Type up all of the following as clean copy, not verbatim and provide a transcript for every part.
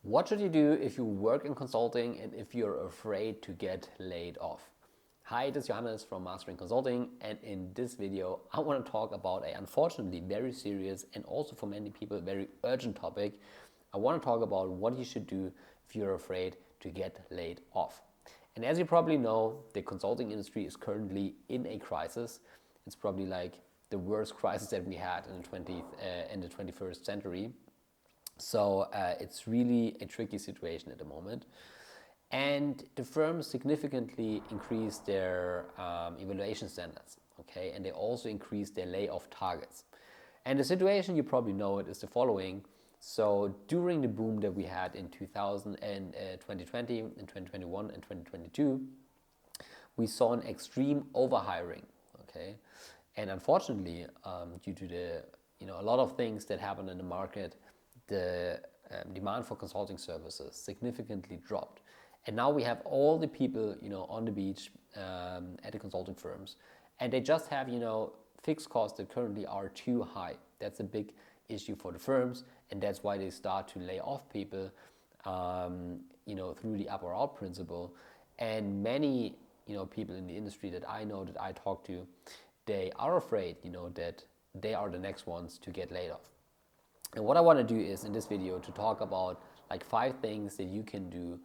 What should you do if you work in consulting and if you're afraid to get laid off? Hi, this is Johannes from Mastering Consulting, and in this video I want to talk about a unfortunately very serious and also for many people very urgent topic. I want to talk about what you should do if you're afraid to get laid off. And as you probably know, the consulting industry is currently in a crisis. It's probably like the worst crisis that we had in the 21st century. So it's really a tricky situation at the moment. And the firms significantly increased their evaluation standards, okay? And they also increased their layoff targets. And the situation, you probably know it, is the following. So during the boom that we had in 2020, in 2021 and 2022, we saw an extreme overhiring, okay? And unfortunately, due to a lot of things that happened in the market, the demand for consulting services significantly dropped. And now we have all the people, on the beach at the consulting firms, and they just have, fixed costs that currently are too high. That's a big issue for the firms, and that's why they start to lay off people, through the up or out principle. And many, people in the industry that I know, that I talk to, they are afraid, that they are the next ones to get laid off. And what I want to do is in this video to talk about like 5 things that you can do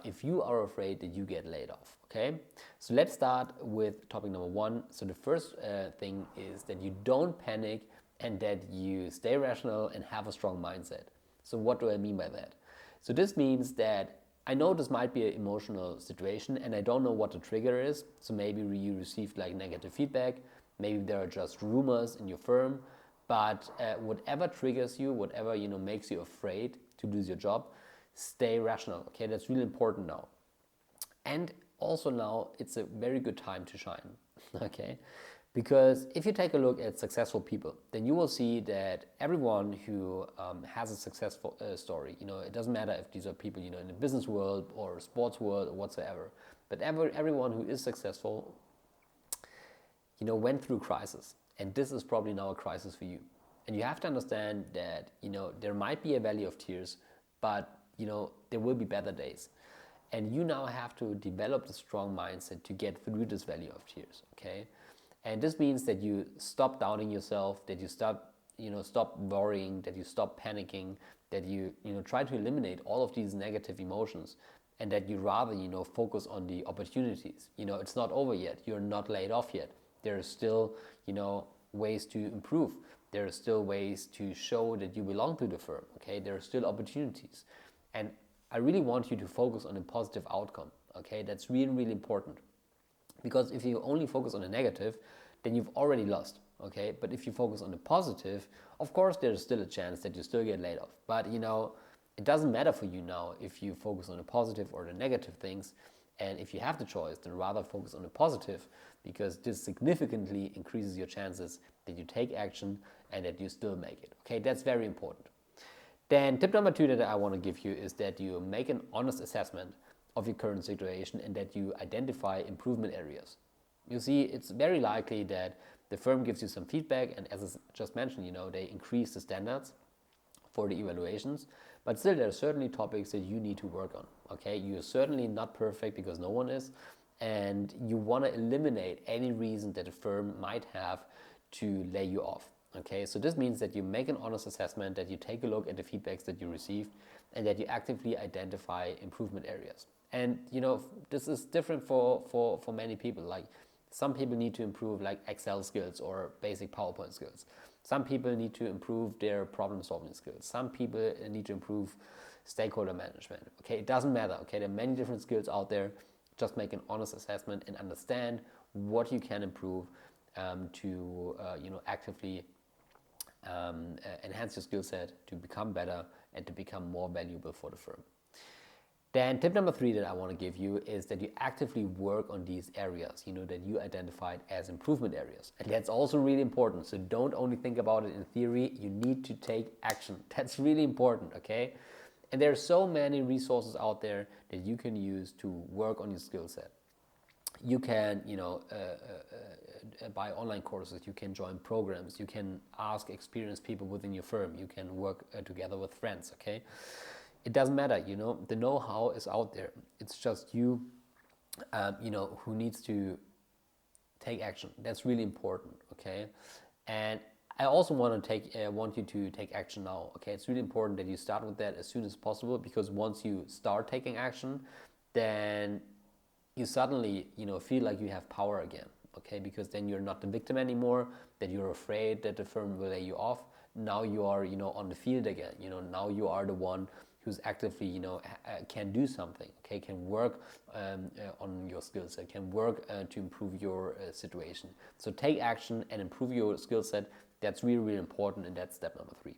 if you are afraid that you get laid off. Okay, so let's start with topic number 1. So the first thing is that you don't panic and that you stay rational and have a strong mindset. So what do I mean by that? So this means that I know this might be an emotional situation and I don't know what the trigger is. So maybe you received like negative feedback, maybe there are just rumors in your firm. But whatever triggers you, whatever makes you afraid to lose your job, stay rational. Okay, that's really important now. And also now it's a very good time to shine. Okay, because if you take a look at successful people, then you will see that everyone who has a successful story, it doesn't matter if these are people in the business world or sports world or whatsoever, but everyone who is successful, went through crisis. And this is probably now a crisis for you. And you have to understand that, there might be a valley of tears, but, there will be better days. And you now have to develop the strong mindset to get through this valley of tears, okay? And this means that you stop doubting yourself, that you stop worrying, that you stop panicking, that you, try to eliminate all of these negative emotions, and that you rather, focus on the opportunities. It's not over yet. You're not laid off yet. There are still, ways to improve. There are still ways to show that you belong to the firm, okay? There are still opportunities. And I really want you to focus on a positive outcome, okay? That's really, really important. Because if you only focus on the negative, then you've already lost, okay? But if you focus on the positive, of course, there's still a chance that you still get laid off. But, it doesn't matter for you now if you focus on the positive or the negative things. And if you have the choice, then rather focus on the positive, because this significantly increases your chances that you take action and that you still make it. Okay, that's very important. Then tip number 2 that I want to give you is that you make an honest assessment of your current situation and that you identify improvement areas. You see, it's very likely that the firm gives you some feedback, and as I just mentioned, they increase the standards for the evaluations, but still there are certainly topics that you need to work on. Okay, you're certainly not perfect, because no one is, and you want to eliminate any reason that a firm might have to lay you off. Okay, so this means that you make an honest assessment, that you take a look at the feedbacks that you received, and that you actively identify improvement areas. And this is different for many people. Like, some people need to improve like Excel skills or basic PowerPoint skills. Some people need to improve their problem solving skills. Some people need to improve stakeholder management. Okay, it doesn't matter. Okay, there are many different skills out there. Just make an honest assessment and understand what you can improve to actively enhance your skill set, to become better and to become more valuable for the firm. Then tip number 3 that I want to give you is that you actively work on these areas, that you identified as improvement areas. And that's also really important. So don't only think about it in theory, you need to take action. That's really important, okay? And there are so many resources out there that you can use to work on your skill set. You can, buy online courses, you can join programs, you can ask experienced people within your firm, you can work together with friends, okay? it doesn't matter, the know-how is out there. It's just you, who needs to take action. That's really important, okay? And I also want you to take action now, okay? It's really important that you start with that as soon as possible, because once you start taking action, then you suddenly, feel like you have power again, okay? Because then you're not the victim anymore, that you're afraid that the firm will lay you off. Now you are, on the field again. Now you are the one who's actively, can do something, okay? Can work on your skill set, can work to improve your situation. So take action and improve your skill set. That's really, really important, and that's step number 3.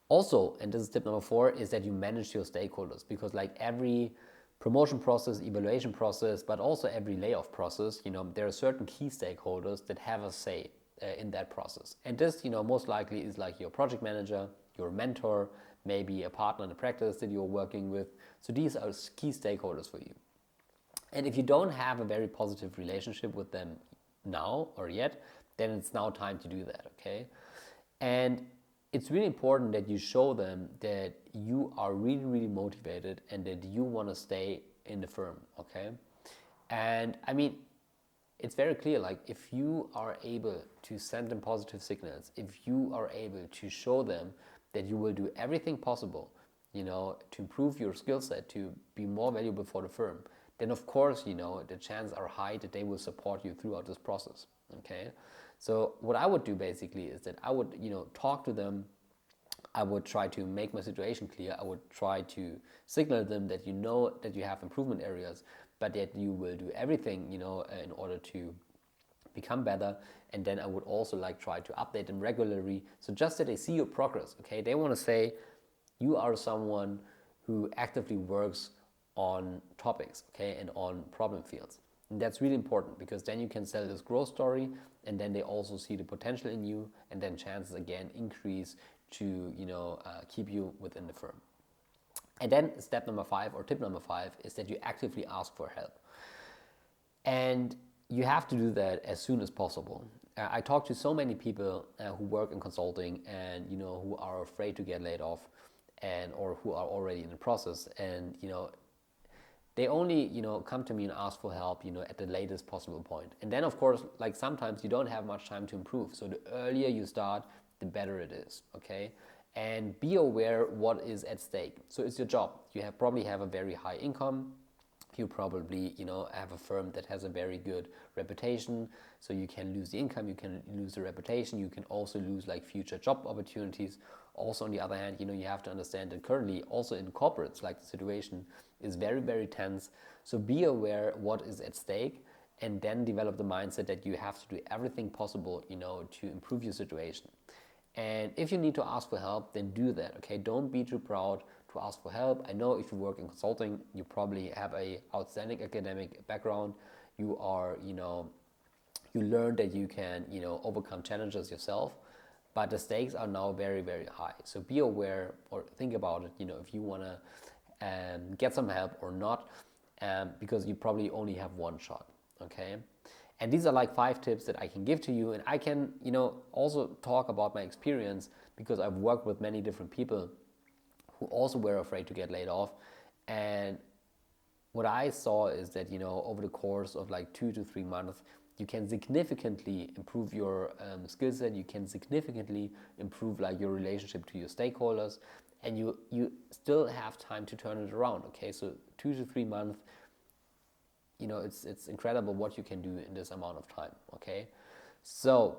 Also, and this is tip number 4, is that you manage your stakeholders, because like every promotion process, evaluation process, but also every layoff process, there are certain key stakeholders that have a say in that process. And this, most likely is like your project manager, your mentor, maybe a partner in the practice that you're working with. So these are key stakeholders for you. And if you don't have a very positive relationship with them now or yet, then it's now time to do that, okay? And it's really important that you show them that you are really, really motivated and that you want to stay in the firm, okay? And I mean, it's very clear, like if you are able to send them positive signals, if you are able to show them that you will do everything possible, to improve your skill set, to be more valuable for the firm, then of course, the chances are high that they will support you throughout this process, okay? So what I would do basically is that I would, talk to them. I would try to make my situation clear. I would try to signal them that that you have improvement areas, but that you will do everything, in order to become better. And then I would also try to update them regularly, so just that they see your progress, okay? They want to say you are someone who actively works on topics, okay, and on problem fields. And that's really important, because then you can sell this growth story, and then they also see the potential in you, and then chances again increase to keep you within the firm. And then step number 5, or tip number 5, is that you actively ask for help. And you have to do that as soon as possible. I talk to so many people who work in consulting and who are afraid to get laid off, or who are already in the process, and they only come to me and ask for help at the latest possible point. And then of course, sometimes you don't have much time to improve. So the earlier you start, the better it is, okay? And be aware what is at stake. So it's your job. You probably have a very high income. You probably have a firm that has a very good reputation, so you can lose the income, you can lose the reputation, you can also lose future job opportunities. Also on the other hand, you have to understand that currently also in corporates, the situation is very, very tense. So be aware what is at stake, and then develop the mindset that you have to do everything possible to improve your situation. And if you need to ask for help, then do that, okay? Don't be too proud to ask for help. I know if you work in consulting, you probably have a outstanding academic background. You are, you learn that you can, overcome challenges yourself, but the stakes are now very, very high. So be aware, or think about it, if you want to get some help or not, because you probably only have one shot, okay? And these are 5 tips that I can give to you, and I can, also talk about my experience, because I've worked with many different people who also were afraid to get laid off. And what I saw is that, over the course of 2 to 3 months, you can significantly improve your skill set, you can significantly improve your relationship to your stakeholders, and you still have time to turn it around, okay? So 2 to 3 months, it's incredible what you can do in this amount of time, okay? So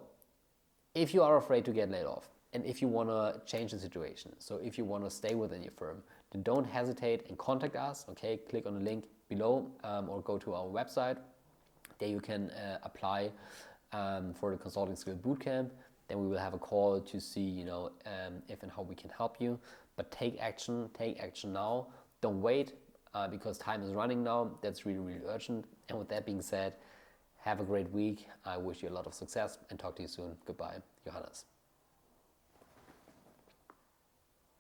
if you are afraid to get laid off, and if you want to change the situation, so if you want to stay within your firm, then don't hesitate and contact us, okay? Click on the link below, or go to our website. There you can apply for the Consulting Skill Bootcamp. Then we will have a call to see, if and how we can help you. But take action now. Don't wait, because time is running now. That's really, really urgent. And with that being said, have a great week. I wish you a lot of success, and talk to you soon. Goodbye, Johannes.